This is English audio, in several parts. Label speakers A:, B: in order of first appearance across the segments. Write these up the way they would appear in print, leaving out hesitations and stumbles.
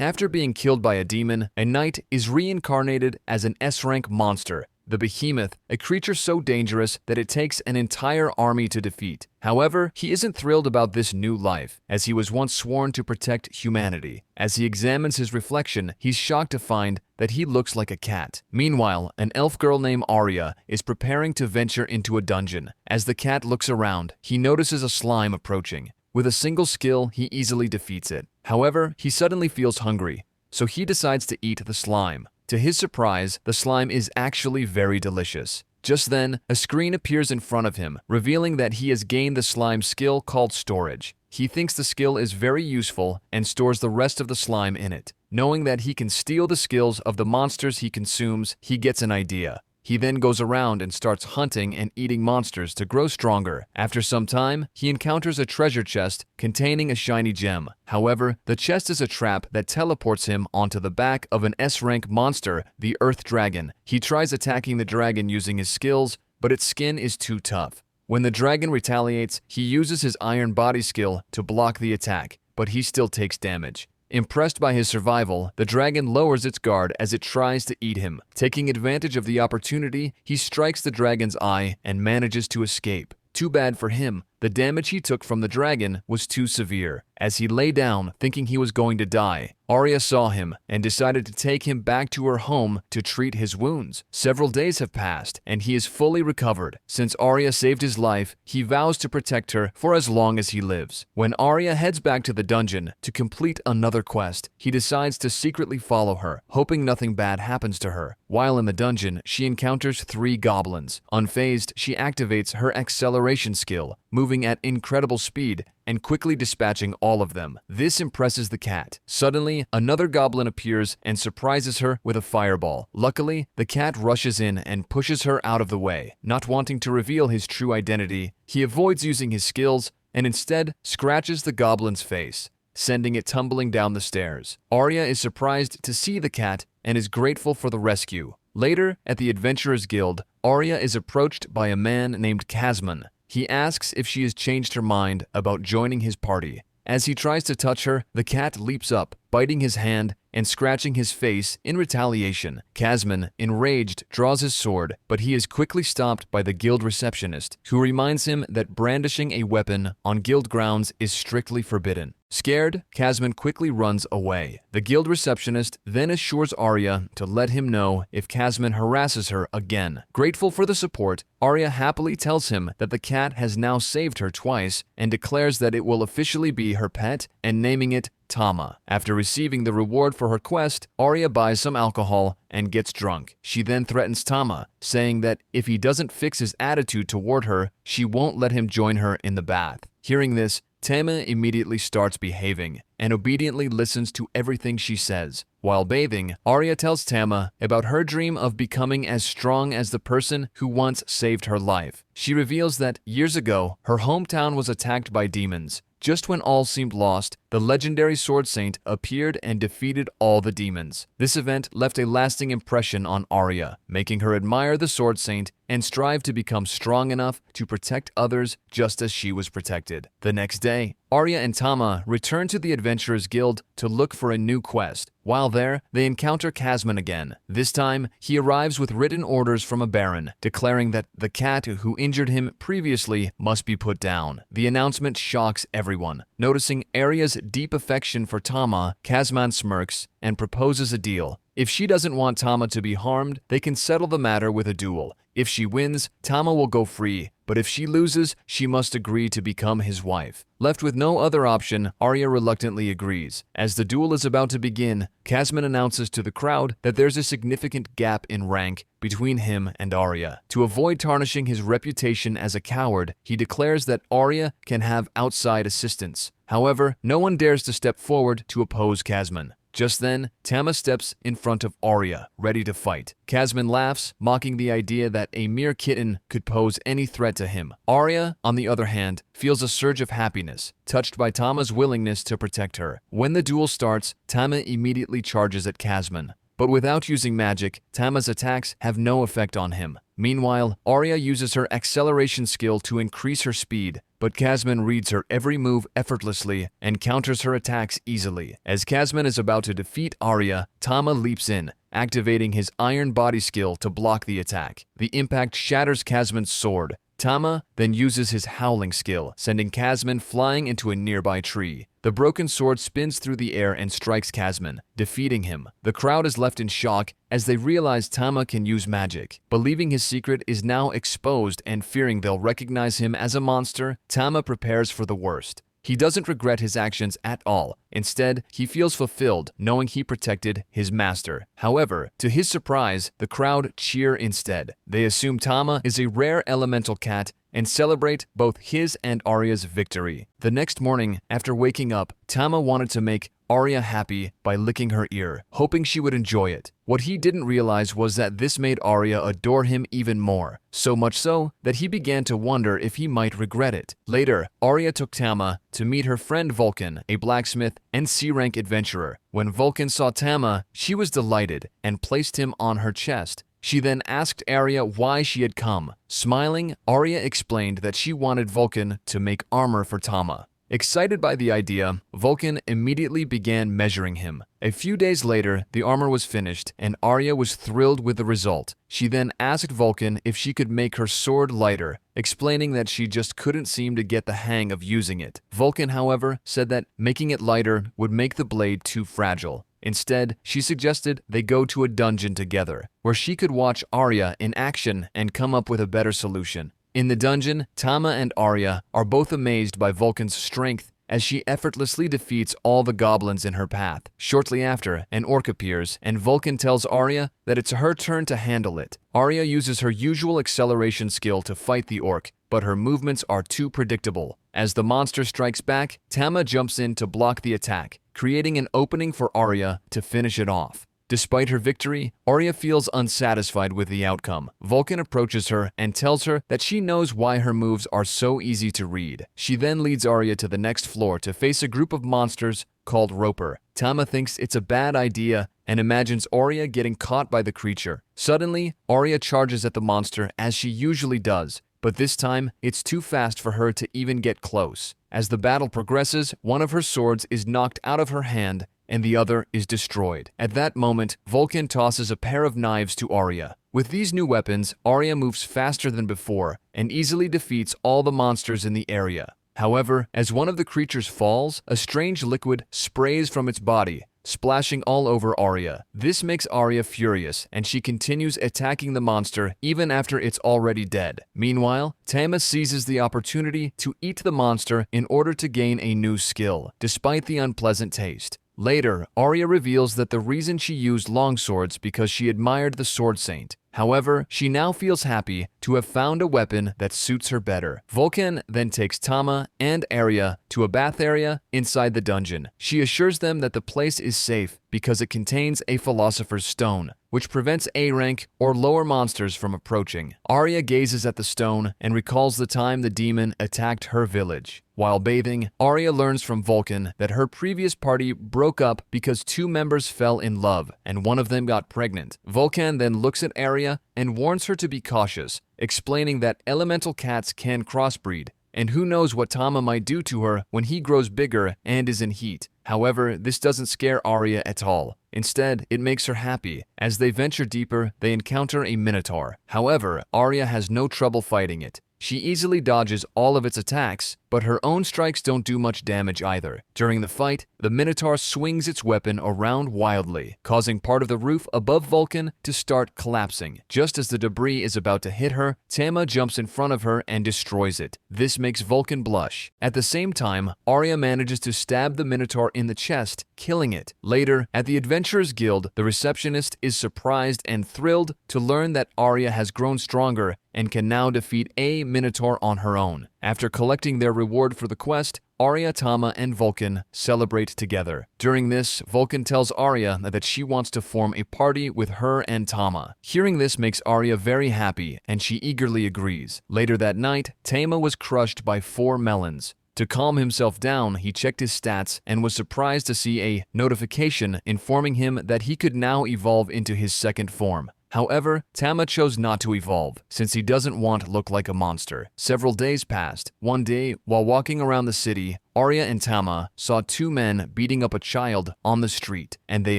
A: After being killed by a demon, a knight is reincarnated as an S-rank monster, the Behemoth, a creature so dangerous that it takes an entire army to defeat. However, he isn't thrilled about this new life, as he was once sworn to protect humanity. As he examines his reflection, he's shocked to find that he looks like a cat. Meanwhile, an elf girl named Arya is preparing to venture into a dungeon. As the cat looks around, he notices a slime approaching. With a single skill, he easily defeats it. However, he suddenly feels hungry, so he decides to eat the slime. To his surprise, the slime is actually very delicious. Just then, a screen appears in front of him, revealing that he has gained the slime skill called storage. He thinks the skill is very useful and stores the rest of the slime in it. Knowing that he can steal the skills of the monsters he consumes, he gets an idea. He then goes around and starts hunting and eating monsters to grow stronger. After some time, he encounters a treasure chest containing a shiny gem. However, the chest is a trap that teleports him onto the back of an S-rank monster, the Earth Dragon. He tries attacking the dragon using his skills, but its skin is too tough. When the dragon retaliates, he uses his iron body skill to block the attack, but he still takes damage. Impressed by his survival, the dragon lowers its guard as it tries to eat him. Taking advantage of the opportunity, he strikes the dragon's eye and manages to escape. Too bad for him, the damage he took from the dragon was too severe. As he lay down, thinking he was going to die, Arya saw him and decided to take him back to her home to treat his wounds. Several days have passed, and he is fully recovered. Since Arya saved his life, he vows to protect her for as long as he lives. When Arya heads back to the dungeon to complete another quest, he decides to secretly follow her, hoping nothing bad happens to her. While in the dungeon, she encounters 3 goblins. Unfazed, she activates her acceleration skill, moving at incredible speed and quickly dispatching all of them. This impresses the cat. Suddenly, another goblin appears and surprises her with a fireball. Luckily, the cat rushes in and pushes her out of the way. Not wanting to reveal his true identity, he avoids using his skills and instead scratches the goblin's face, sending it tumbling down the stairs. Arya is surprised to see the cat and is grateful for the rescue. Later, at the Adventurers Guild, Arya is approached by a man named Kazman. He asks if she has changed her mind about joining his party. As he tries to touch her, the cat leaps up, biting his hand and scratching his face in retaliation. Kazman, enraged, draws his sword, but he is quickly stopped by the guild receptionist, who reminds him that brandishing a weapon on guild grounds is strictly forbidden. Scared, Kazman quickly runs away. The guild receptionist then assures Arya to let him know if Kazman harasses her again. Grateful for the support, Arya happily tells him that the cat has now saved her twice and declares that it will officially be her pet and naming it Tama. After receiving the reward for her quest, Arya buys some alcohol and gets drunk. She then threatens Tama, saying that if he doesn't fix his attitude toward her, she won't let him join her in the bath. Hearing this, Tama immediately starts behaving and obediently listens to everything she says. While bathing, Arya tells Tama about her dream of becoming as strong as the person who once saved her life. She reveals that years ago, her hometown was attacked by demons. Just when all seemed lost, the legendary Sword Saint appeared and defeated all the demons. This event left a lasting impression on Arya, making her admire the Sword Saint and strive to become strong enough to protect others just as she was protected. The next day, Arya and Tama return to the Adventurers Guild to look for a new quest. While there, they encounter Kazman again. This time, he arrives with written orders from a baron, declaring that the cat who injured him previously must be put down. The announcement shocks everyone. Noticing Arya's deep affection for Tama, Kazman smirks and proposes a deal. If she doesn't want Tama to be harmed, they can settle the matter with a duel. If she wins, Tama will go free, but if she loses, she must agree to become his wife. Left with no other option, Arya reluctantly agrees. As the duel is about to begin, Kazman announces to the crowd that there's a significant gap in rank between him and Arya. To avoid tarnishing his reputation as a coward, he declares that Arya can have outside assistance. However, no one dares to step forward to oppose Kazman. Just then, Tama steps in front of Arya, ready to fight. Kazman laughs, mocking the idea that a mere kitten could pose any threat to him. Arya, on the other hand, feels a surge of happiness, touched by Tama's willingness to protect her. When the duel starts, Tama immediately charges at Kazman. but without using magic, Tama's attacks have no effect on him. Meanwhile, Arya uses her acceleration skill to increase her speed, but Kazman reads her every move effortlessly and counters her attacks easily. As Kazman is about to defeat Arya, Tama leaps in, activating his iron body skill to block the attack. The impact shatters Kazman's sword. Tama then uses his howling skill, sending Kazman flying into a nearby tree. The broken sword spins through the air and strikes Kazman, defeating him. The crowd is left in shock as they realize Tama can use magic. Believing his secret is now exposed and fearing they'll recognize him as a monster, Tama prepares for the worst. He doesn't regret his actions at all. Instead, he feels fulfilled knowing he protected his master. However, to his surprise, the crowd cheer instead. They assume Tama is a rare elemental cat and celebrate both his and Arya's victory. The next morning, after waking up, Tama wanted to make Arya happy by licking her ear, hoping she would enjoy it. What he didn't realize was that this made Arya adore him even more, so much so that he began to wonder if he might regret it. Later, Arya took Tama to meet her friend Vulcan, a blacksmith and C-rank adventurer. When Vulcan saw Tama, she was delighted and placed him on her chest. She then asked Arya why she had come. Smiling, Arya explained that she wanted Vulcan to make armor for Tama. Excited by the idea, Vulcan immediately began measuring him. A few days later, the armor was finished, and Arya was thrilled with the result. She then asked Vulcan if she could make her sword lighter, explaining that she just couldn't seem to get the hang of using it. Vulcan, however, said that making it lighter would make the blade too fragile. Instead, she suggested they go to a dungeon together, where she could watch Arya in action and come up with a better solution. In the dungeon, Tama and Arya are both amazed by Vulcan's strength as she effortlessly defeats all the goblins in her path. Shortly after, an orc appears, and Vulcan tells Arya that it's her turn to handle it. Arya uses her usual acceleration skill to fight the orc, but her movements are too predictable. As the monster strikes back, Tama jumps in to block the attack, creating an opening for Arya to finish it off. Despite her victory, Arya feels unsatisfied with the outcome. Vulcan approaches her and tells her that she knows why her moves are so easy to read. She then leads Arya to the next floor to face a group of monsters called Roper. Tama thinks it's a bad idea and imagines Arya getting caught by the creature. Suddenly, Arya charges at the monster as she usually does, but this time it's too fast for her to even get close. As the battle progresses, one of her swords is knocked out of her hand and the other is destroyed. At that moment, Vulcan tosses a pair of knives to Arya. With these new weapons, Arya moves faster than before and easily defeats all the monsters in the area. However, as one of the creatures falls, a strange liquid sprays from its body, splashing all over Arya. This makes Arya furious, and she continues attacking the monster even after it's already dead. Meanwhile, Tama seizes the opportunity to eat the monster in order to gain a new skill, despite the unpleasant taste. Later, Arya reveals that the reason she used longswords because she admired the Sword Saint. However, she now feels happy to have found a weapon that suits her better. Vulcan then takes Tama and Arya to a bath area inside the dungeon. She assures them that the place is safe because it contains a Philosopher's Stone, which prevents A-rank or lower monsters from approaching. Arya gazes at the stone and recalls the time the demon attacked her village. While bathing, Arya learns from Vulcan that her previous party broke up because two members fell in love and one of them got pregnant. Vulcan then looks at Arya and warns her to be cautious, explaining that elemental cats can crossbreed, and who knows what Tama might do to her when he grows bigger and is in heat. However, this doesn't scare Arya at all. Instead, it makes her happy. As they venture deeper, they encounter a minotaur. However, Arya has no trouble fighting it. She easily dodges all of its attacks, but her own strikes don't do much damage either. During the fight, the Minotaur swings its weapon around wildly, causing part of the roof above Vulcan to start collapsing. Just as the debris is about to hit her, Tama jumps in front of her and destroys it. This makes Vulcan blush. At the same time, Arya manages to stab the Minotaur in the chest, killing it. Later, at the Adventurers Guild, the receptionist is surprised and thrilled to learn that Arya has grown stronger and can now defeat a Minotaur on her own. After collecting their reward for the quest, Arya, Tama, and Vulcan celebrate together. During this, Vulcan tells Arya that she wants to form a party with her and Tama. Hearing this makes Arya very happy, and she eagerly agrees. Later that night, Tama was crushed by 4 melons. To calm himself down, he checked his stats and was surprised to see a notification informing him that he could now evolve into his second form. However, Tama chose not to evolve, since he doesn't want to look like a monster. Several days passed. One day, while walking around the city, Arya and Tama saw two men beating up a child on the street, and they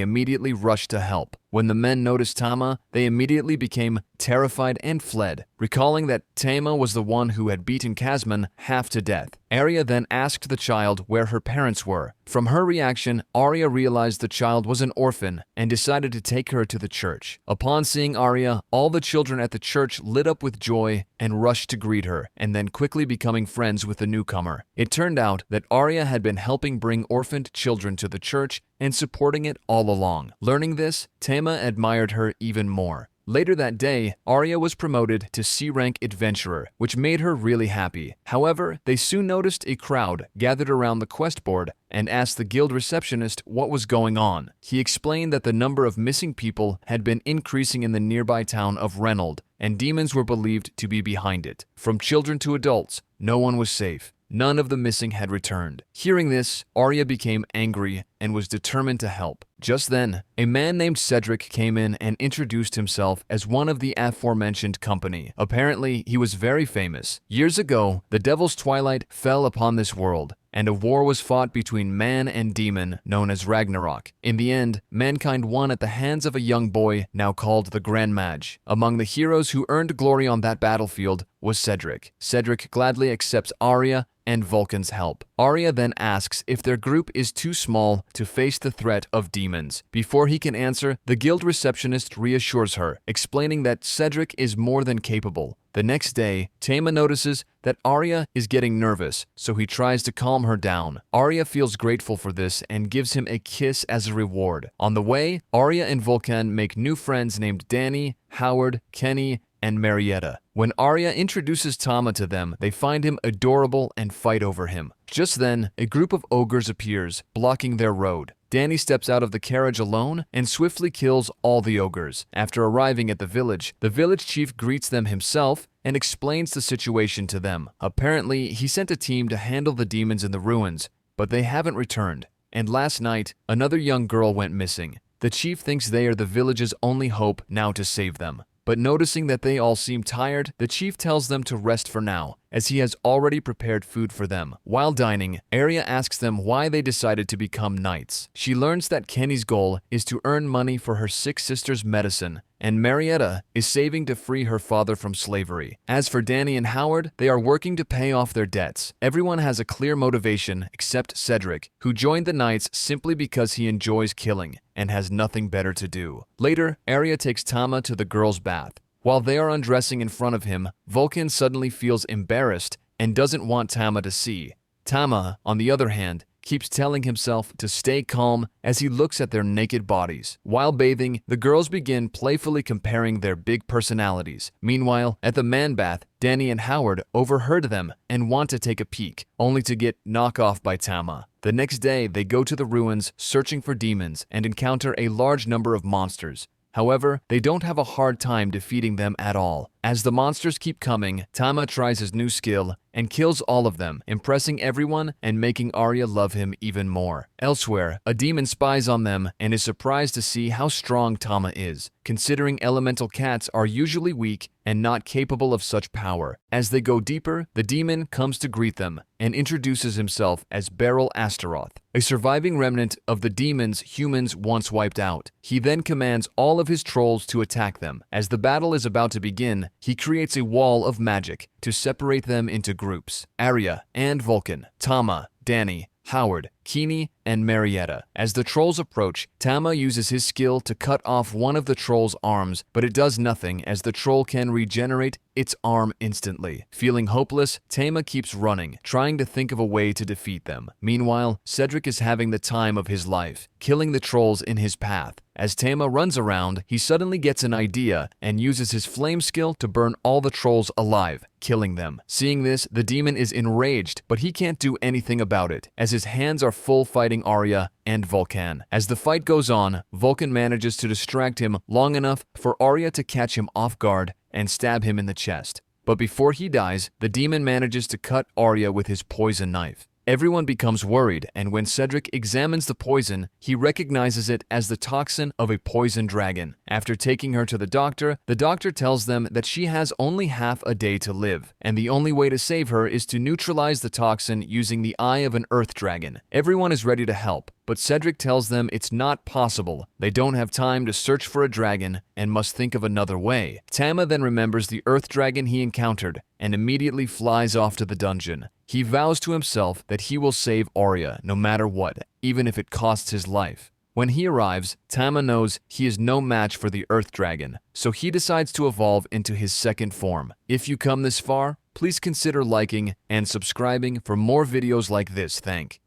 A: immediately rushed to help. When the men noticed Tama, they immediately became terrified and fled, recalling that Tama was the one who had beaten Kasman half to death. Arya then asked the child where her parents were. From her reaction, Arya realized the child was an orphan and decided to take her to the church. Upon seeing Arya, all the children at the church lit up with joy and rushed to greet her, and then quickly becoming friends with the newcomer. It turned out that Arya had been helping bring orphaned children to the church and supporting it all along. Learning this, Tama admired her even more. Later that day, Arya was promoted to C-rank adventurer, which made her really happy. However, they soon noticed a crowd gathered around the quest board and asked the guild receptionist what was going on. He explained that the number of missing people had been increasing in the nearby town of Reynold, and demons were believed to be behind it. From children to adults, no one was safe. None of the missing had returned. Hearing this, Arya became angry and was determined to help. Just then, a man named Cedric came in and introduced himself as one of the aforementioned company. Apparently, he was very famous. Years ago, the Devil's Twilight fell upon this world, and a war was fought between man and demon known as Ragnarok. In the end, mankind won at the hands of a young boy now called the Grand Mage. Among the heroes who earned glory on that battlefield was Cedric. Cedric gladly accepts Arya and Vulcan's help. Arya then asks if their group is too small to face the threat of demons. Before he can answer, the guild receptionist reassures her, explaining that Cedric is more than capable. The next day, Tama notices that Arya is getting nervous, so he tries to calm her down. Arya feels grateful for this and gives him a kiss as a reward. On the way, Arya and Vulcan make new friends named Danny, Howard, Kenny, and Marietta. When Arya introduces Tama to them, they find him adorable and fight over him. Just then, a group of ogres appears, blocking their road. Danny steps out of the carriage alone and swiftly kills all the ogres. After arriving at the village chief greets them himself and explains the situation to them. Apparently, he sent a team to handle the demons in the ruins, but they haven't returned. And last night, another young girl went missing. The chief thinks they are the village's only hope now to save them. But noticing that they all seem tired, the chief tells them to rest for now, as he has already prepared food for them. While dining, Arya asks them why they decided to become knights. She learns that Kenny's goal is to earn money for her sick sister's medicine, and Marietta is saving to free her father from slavery. As for Danny and Howard, they are working to pay off their debts. Everyone has a clear motivation except Cedric, who joined the Knights simply because he enjoys killing and has nothing better to do. Later, Arya takes Tama to the girls' bath. While they are undressing in front of him, Vulcan suddenly feels embarrassed and doesn't want Tama to see. Tama, on the other hand, keeps telling himself to stay calm as he looks at their naked bodies. While bathing, the girls begin playfully comparing their big personalities. Meanwhile, at the man bath, Danny and Howard overheard them and want to take a peek, only to get knocked off by Tama. The next day, they go to the ruins searching for demons and encounter a large number of monsters. However, they don't have a hard time defeating them at all. As the monsters keep coming, Tama tries his new skill and kills all of them, impressing everyone and making Arya love him even more. Elsewhere, a demon spies on them and is surprised to see how strong Tama is, considering elemental cats are usually weak and not capable of such power. As they go deeper, the demon comes to greet them and introduces himself as Beryl Astaroth, a surviving remnant of the demons humans once wiped out. He then commands all of his trolls to attack them. As the battle is about to begin, he creates a wall of magic to separate them into groups: Arya and Vulcan, Tama, Danny, Howard, Keeney, and Marietta. As the trolls approach, Tama uses his skill to cut off one of the troll's arms, but it does nothing as the troll can regenerate its arm instantly. Feeling hopeless, Tama keeps running, trying to think of a way to defeat them. Meanwhile, Cedric is having the time of his life, killing the trolls in his path. As Tama runs around, he suddenly gets an idea and uses his flame skill to burn all the trolls alive, killing them. Seeing this, the demon is enraged, but he can't do anything about it, as his hands are full fighting Arya and Vulcan. As the fight goes on, Vulcan manages to distract him long enough for Arya to catch him off guard and stab him in the chest. But before he dies, the demon manages to cut Arya with his poison knife. Everyone becomes worried, and when Cedric examines the poison, he recognizes it as the toxin of a poison dragon. After taking her to the doctor tells them that she has only half a day to live, and the only way to save her is to neutralize the toxin using the eye of an earth dragon. Everyone is ready to help, but Cedric tells them it's not possible. They don't have time to search for a dragon and must think of another way. Tama then remembers the earth dragon he encountered and immediately flies off to the dungeon. He vows to himself that he will save Arya no matter what, even if it costs his life. When he arrives, Tama knows he is no match for the Earth Dragon, so he decides to evolve into his second form. If you come this far, please consider liking and subscribing for more videos like this. Thank you.